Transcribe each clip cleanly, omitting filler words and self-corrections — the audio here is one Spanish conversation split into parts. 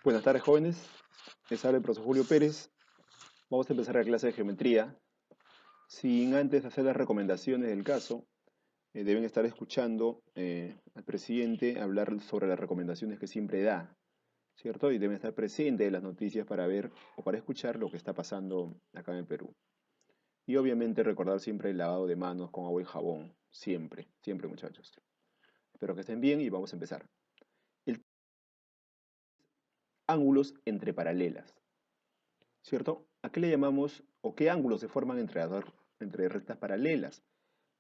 Buenas tardes, jóvenes. Les habla el profesor Julio Pérez. Vamos a empezar la clase de geometría. Sin antes hacer las recomendaciones del caso, deben estar escuchando al presidente hablar sobre las recomendaciones que siempre da, ¿cierto? Y deben estar presentes en las noticias para ver o para escuchar lo que está pasando acá en el Perú. Y obviamente recordar siempre el lavado de manos con agua y jabón. Siempre, siempre, muchachos. Espero que estén bien y vamos a empezar. El ángulos entre paralelas. ¿Cierto? ¿A qué le llamamos o qué ángulos se forman entre rectas paralelas?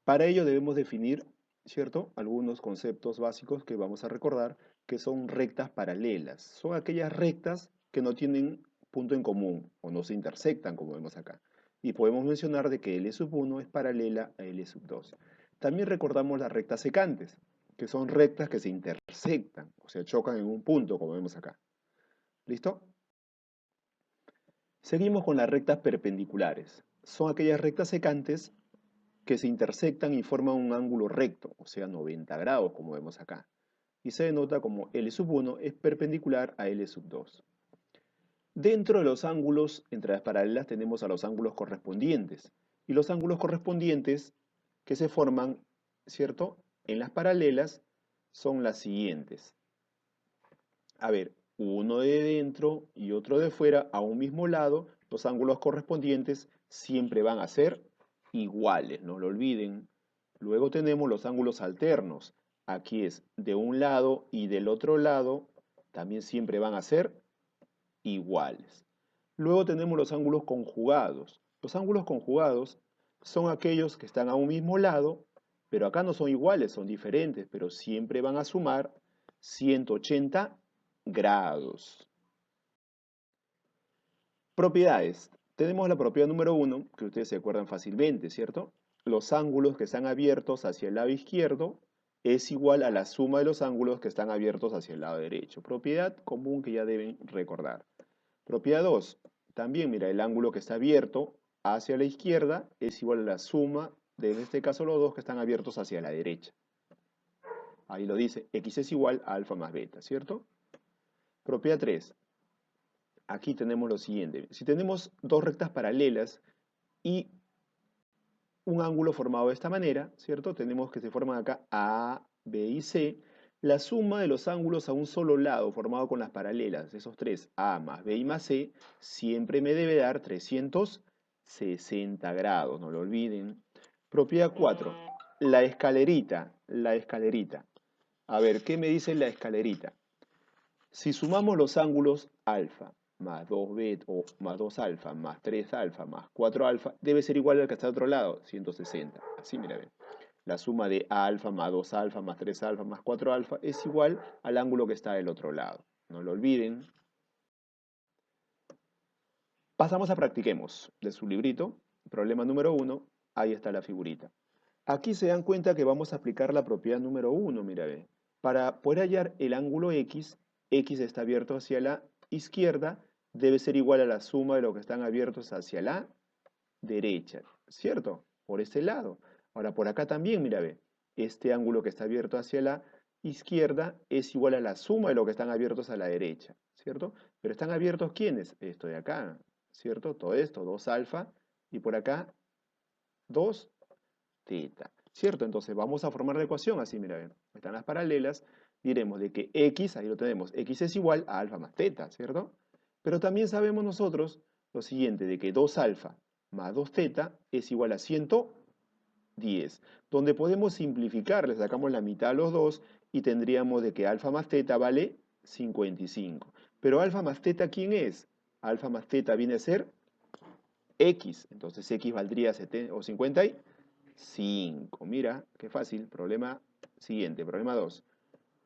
Para ello debemos definir, ¿cierto? Algunos conceptos básicos que vamos a recordar que son rectas paralelas. Son aquellas rectas que no tienen punto en común o no se intersectan, como vemos acá. Y podemos mencionar de que L1 es paralela a L2. También recordamos las rectas secantes, que son rectas que se intersectan, o sea, chocan en un punto, como vemos acá. ¿Listo? Seguimos con las rectas perpendiculares. Son aquellas rectas secantes que se intersectan y forman un ángulo recto, o sea, 90 grados, como vemos acá. Y se denota como L1 es perpendicular a L2. Dentro de los ángulos entre las paralelas tenemos a los ángulos correspondientes. Y los ángulos correspondientes que se forman, ¿cierto? En las paralelas son las siguientes. A ver, uno de dentro y otro de fuera a un mismo lado, los ángulos correspondientes siempre van a ser iguales, no lo olviden. Luego tenemos los ángulos alternos. Aquí es de un lado y del otro lado, también siempre van a ser iguales. Luego tenemos los ángulos conjugados. Los ángulos conjugados son aquellos que están a un mismo lado, pero acá no son iguales, son diferentes, pero siempre van a sumar 180 grados. Propiedades. Tenemos la propiedad número 1, que ustedes se acuerdan fácilmente, ¿cierto? Los ángulos que están abiertos hacia el lado izquierdo es igual a la suma de los ángulos que están abiertos hacia el lado derecho. Propiedad común que ya deben recordar. Propiedad 2. También, mira, el ángulo que está abierto hacia la izquierda es igual a la suma de, en este caso, los dos que están abiertos hacia la derecha. Ahí lo dice, x es igual a alfa más beta, ¿cierto? Propiedad 3. Aquí tenemos lo siguiente. Si tenemos dos rectas paralelas y un ángulo formado de esta manera, ¿cierto? Tenemos que se forman acá A, B y C. La suma de los ángulos a un solo lado formado con las paralelas, esos tres, A más B y más C, siempre me debe dar 360 grados, no lo olviden. Propiedad 4, la escalerita, la escalerita. A ver, ¿qué me dice la escalerita? Si sumamos los ángulos alfa más 2 beta o más 2 alfa más 3 alfa más 4 alfa debe ser igual al que está al otro lado, 160. Así, mira, ven. La suma de alfa más 2 alfa más 3 alfa más 4 alfa es igual al ángulo que está del otro lado. No lo olviden. Pasamos a practiquemos de su librito. Problema número 1. Ahí está la figurita. Aquí se dan cuenta que vamos a aplicar la propiedad número 1, mira, ve. Para poder hallar el ángulo x, x está abierto hacia la izquierda, debe ser igual a la suma de lo que están abiertos hacia la derecha, ¿cierto? Por este lado. Ahora, por acá también, mira, ve. Este ángulo que está abierto hacia la izquierda es igual a la suma de lo que están abiertos a la derecha, ¿cierto? Pero están abiertos ¿quiénes? Esto de acá, ¿cierto? Todo esto, 2 alfa, y por acá 2 teta, ¿cierto? Entonces vamos a formar la ecuación así, mira, ven, están las paralelas, diremos de que x, ahí lo tenemos, x es igual a alfa más teta, ¿cierto? Pero también sabemos nosotros lo siguiente, de que 2 alfa más 2 teta es igual a 110, donde podemos simplificar, le sacamos la mitad a los dos y tendríamos de que alfa más teta vale 55. Pero alfa más teta, ¿quién es? Alfa más teta viene a ser x, entonces x valdría 55. Mira, qué fácil. Problema siguiente, problema 2.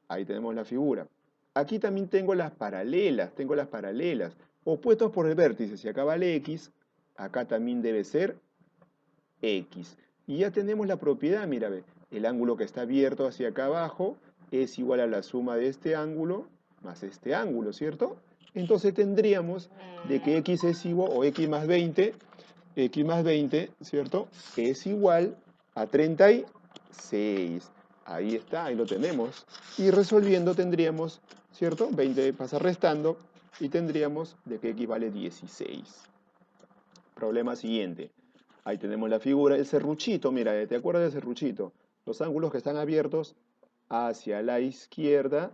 Ahí tenemos la figura. Aquí también tengo las paralelas, opuestos por el vértice. Si acá vale x, acá también debe ser x. Y ya tenemos la propiedad, mira, ve. El ángulo que está abierto hacia acá abajo es igual a la suma de este ángulo más este ángulo, ¿cierto? Entonces tendríamos de que x es igual, o x más 20, ¿cierto? Es igual a 36. Ahí está, ahí lo tenemos. Y resolviendo tendríamos ¿cierto? 20 pasa restando y tendríamos de que x vale 16. Problema siguiente. Ahí tenemos la figura, el serruchito, mira, ¿te acuerdas del serruchito? Los ángulos que están abiertos hacia la izquierda,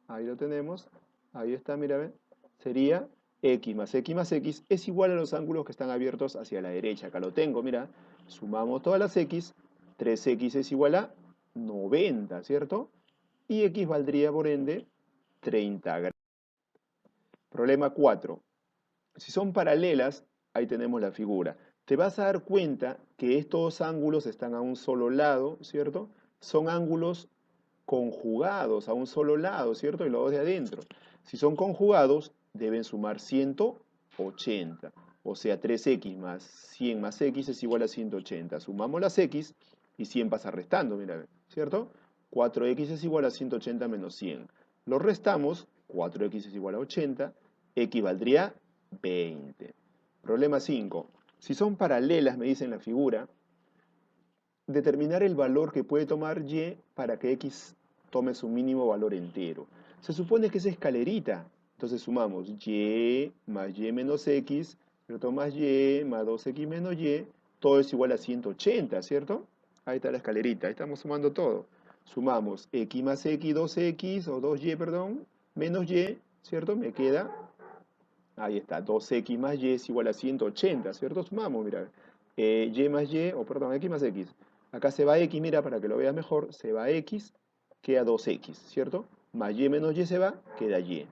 ahí lo tenemos, ahí está, mira, ¿ve? Sería x más x es igual a los ángulos que están abiertos hacia la derecha. Acá lo tengo, mira, sumamos todas las x, 3x es igual a 90, ¿cierto? Y x valdría, por ende, 30 grados. Problema 4. Si son paralelas, ahí tenemos la figura. Te vas a dar cuenta que estos ángulos están a un solo lado, ¿cierto? Son ángulos conjugados a un solo lado, ¿cierto? Y los dos de adentro. Si son conjugados, deben sumar 180. O sea, 3x más 100 más x es igual a 180. Sumamos las x y 100 pasa restando, mira, ¿cierto? 4x es igual a 180 menos 100. Lo restamos, 4x es igual a 80, x valdría 20. Problema 5. Si son paralelas, me dice en la figura, determinar el valor que puede tomar y para que x tome su mínimo valor entero. Se supone que es escalerita. Entonces sumamos y más y menos x, ¿cierto? Más y más 2x menos y, todo es igual a 180, ¿cierto? Ahí está la escalerita, ahí estamos sumando todo. Sumamos x más x, 2x, o 2y, perdón, menos y, ¿cierto? Me queda, ahí está, 2x más y es igual a 180, ¿cierto? Sumamos, mira, y más y, o perdón, x más x. Acá se va x, mira, para que lo veas mejor, se va x, queda 2x, ¿cierto? Más y menos y se va, queda y.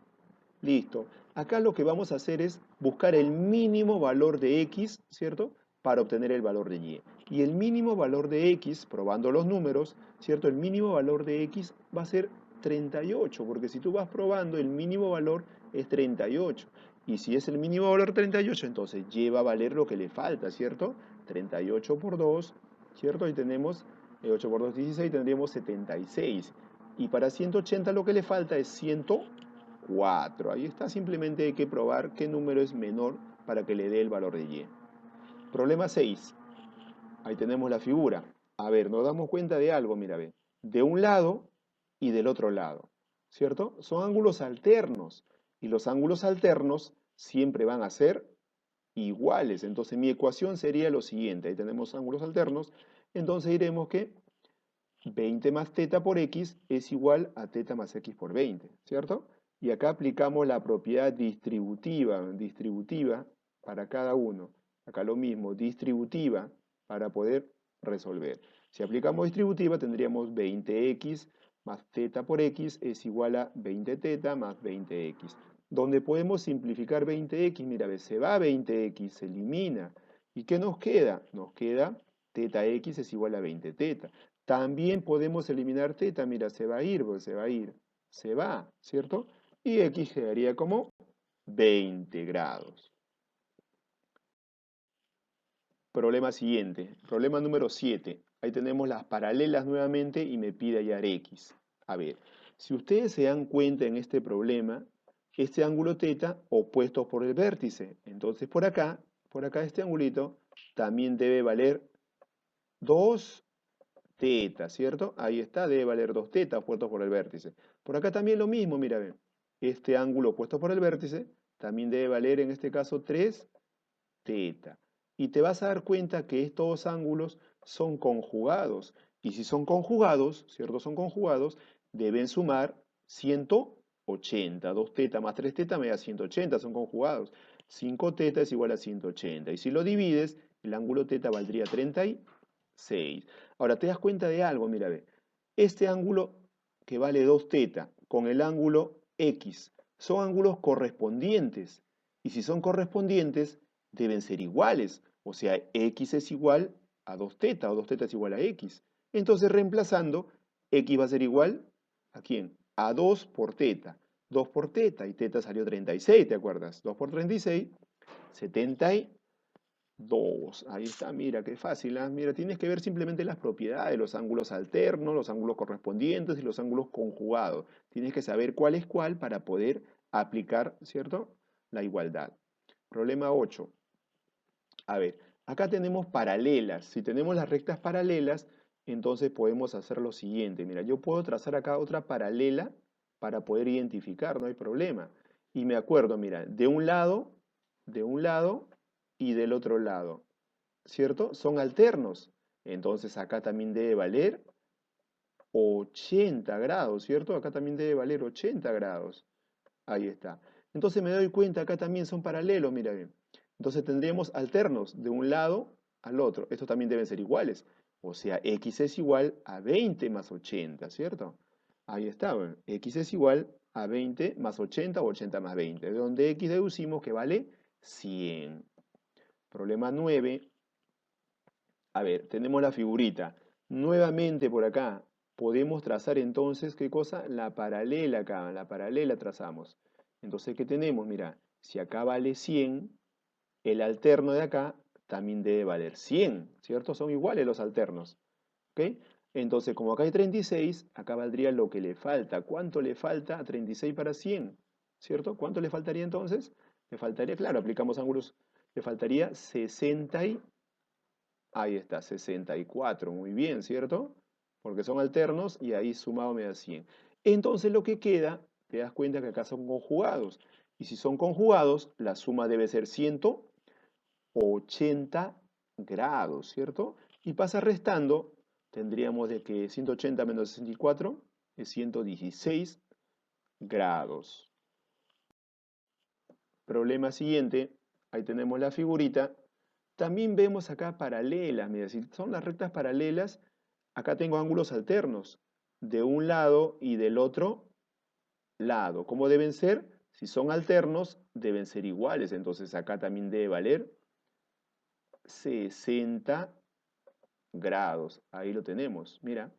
Listo. Acá lo que vamos a hacer es buscar el mínimo valor de x, ¿cierto? Para obtener el valor de y. Y el mínimo valor de x, probando los números, ¿cierto? El mínimo valor de x va a ser 38, porque si tú vas probando, el mínimo valor es 38. Y si es el mínimo valor 38, entonces y va a valer lo que le falta, ¿cierto? 38 por 2, ¿cierto? Ahí tenemos 8 por 2, 16, tendríamos 76. Y para 180 lo que le falta es 104. Ahí está, simplemente hay que probar qué número es menor para que le dé el valor de y. Problema 6. Ahí tenemos la figura. A ver, nos damos cuenta de algo, mira, ve. De un lado y del otro lado, ¿cierto? Son ángulos alternos. Y los ángulos alternos siempre van a ser iguales. Entonces mi ecuación sería lo siguiente. Ahí tenemos ángulos alternos. Entonces diremos que 20 más teta por x es igual a teta más x por 20, ¿cierto? Y acá aplicamos la propiedad distributiva para cada uno. Acá lo mismo, distributiva para poder resolver. Si aplicamos distributiva tendríamos 20x más teta por x es igual a 20 teta más 20x. Donde podemos simplificar 20x, mira, se va 20x, se elimina. ¿Y qué nos queda? Nos queda teta x es igual a 20 teta. También podemos eliminar teta, mira, se va a ir, pues se va a ir, se va, ¿cierto? Y x quedaría como 20 grados. Problema siguiente, problema número 7. Ahí tenemos las paralelas nuevamente y me pide hallar x. A ver, si ustedes se dan cuenta en este problema, este ángulo teta opuesto por el vértice. Entonces por acá este angulito también debe valer 2 teta, ¿cierto? Ahí está, debe valer 2 teta opuestos por el vértice. Por acá también lo mismo, mira, ven. Este ángulo opuesto por el vértice también debe valer en este caso 3 teta. Y te vas a dar cuenta que estos dos ángulos son conjugados. Y si son conjugados, ¿cierto? Son conjugados, deben sumar 180. 2 teta más 3 teta me da 180, son conjugados. 5 teta es igual a 180. Y si lo divides, el ángulo teta valdría 36. Ahora, te das cuenta de algo, mira, ve. Este ángulo que vale 2 teta con el ángulo X son ángulos correspondientes. Y si son correspondientes, deben ser iguales. O sea, X es igual a 2 teta o 2 teta es igual a X. Entonces, reemplazando, X va a ser igual ¿a quién? A 2 por teta. 2 por teta y teta salió 36, ¿te acuerdas? 2 por 36, 72. Ahí está, mira, qué fácil. ¿Ah? Mira, tienes que ver simplemente las propiedades, de los ángulos alternos, los ángulos correspondientes y los ángulos conjugados. Tienes que saber cuál es cuál para poder aplicar, ¿cierto? La igualdad. Problema 8. A ver, acá tenemos paralelas. Si tenemos las rectas paralelas, entonces podemos hacer lo siguiente. Mira, yo puedo trazar acá otra paralela para poder identificar, no hay problema. Y me acuerdo, mira, de un lado y del otro lado, ¿cierto? Son alternos. Entonces acá también debe valer 80 grados, ¿cierto? Acá también debe valer 80 grados. Ahí está. Entonces me doy cuenta, acá también son paralelos, mira bien. Entonces tendríamos alternos de un lado al otro. Estos también deben ser iguales. O sea, x es igual a 20 más 80, ¿cierto? Ahí está, bueno. X es igual a 20 más 80 o 80 más 20, de donde x deducimos que vale 100. Problema 9. A ver, tenemos la figurita. Nuevamente por acá podemos trazar entonces, ¿qué cosa? La paralela acá, la paralela trazamos. Entonces, ¿qué tenemos? Mira, si acá vale 100, el alterno de acá también debe valer 100, ¿cierto? Son iguales los alternos, ¿ok? Entonces, como acá hay 36, acá valdría lo que le falta. ¿Cuánto le falta a 36 para 100? ¿Cierto? ¿Cuánto le faltaría entonces? Le faltaría, claro, aplicamos ángulos, le faltaría 60 ahí está, 64, muy bien, ¿cierto? Porque son alternos y ahí sumado me da 100. Entonces lo que queda, te das cuenta que acá son conjugados. Y si son conjugados, la suma debe ser 180 grados, ¿cierto? Y pasa restando, tendríamos de que 180 menos 64 es 116 grados. Problema siguiente, ahí tenemos la figurita. También vemos acá paralelas, mira, si son las rectas paralelas, acá tengo ángulos alternos, de un lado y del otro lado. ¿Cómo deben ser? Si son alternos, deben ser iguales, entonces acá también debe valer 60 grados. Ahí lo tenemos, mira.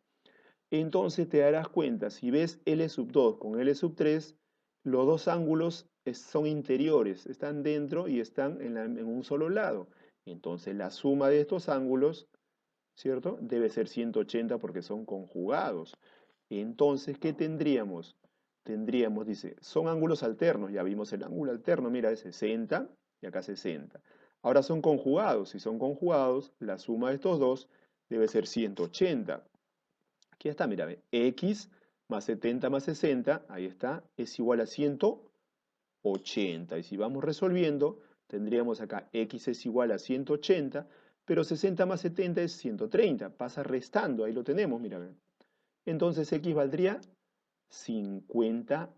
Entonces te darás cuenta, si ves L sub 2 con L sub 3, los dos ángulos son interiores, están dentro y están en un solo lado. Entonces la suma de estos ángulos, ¿cierto? Debe ser 180 porque son conjugados. Entonces, ¿qué tendríamos? Tendríamos, dice, son ángulos alternos, ya vimos el ángulo alterno, mira, es 60 y acá 60. Ahora son conjugados, si son conjugados, la suma de estos dos debe ser 180. Aquí está, mira, ve, x más 70 más 60, ahí está, es igual a 180. Y si vamos resolviendo, tendríamos acá x es igual a 180, pero 60 más 70 es 130. Pasa restando, ahí lo tenemos, mira, ve. Entonces x valdría 50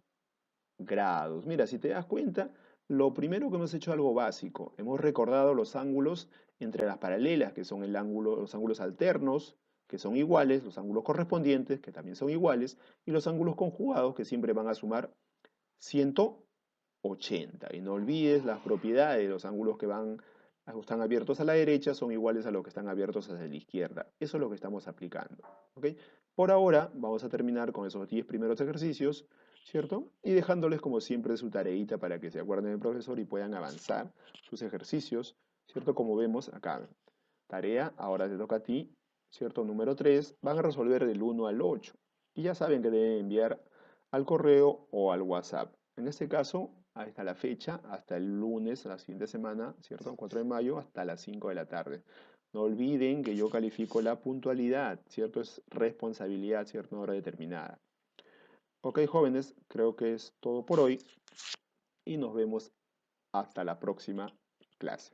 grados. Mira, si te das cuenta, lo primero que hemos hecho es algo básico. Hemos recordado los ángulos entre las paralelas, que son los ángulos alternos, que son iguales, los ángulos correspondientes, que también son iguales, y los ángulos conjugados, que siempre van a sumar 180. Y no olvides las propiedades de los ángulos que están abiertos a la derecha son iguales a los que están abiertos hacia la izquierda. Eso es lo que estamos aplicando. ¿Ok? Por ahora vamos a terminar con esos 10 primeros ejercicios, ¿cierto? Y dejándoles como siempre su tareita para que se acuerden del profesor y puedan avanzar sus ejercicios, ¿cierto? Como vemos acá. Tarea, ahora te toca a ti, ¿cierto? Número 3, van a resolver del 1 al 8. Y ya saben que deben enviar al correo o al WhatsApp. En este caso, ahí está la fecha, hasta el lunes, la siguiente semana, ¿cierto? 4 de mayo, hasta las 5 de la tarde. No olviden que yo califico la puntualidad, ¿cierto? Es responsabilidad, ¿cierto? Una hora determinada. Ok, jóvenes, creo que es todo por hoy y nos vemos hasta la próxima clase.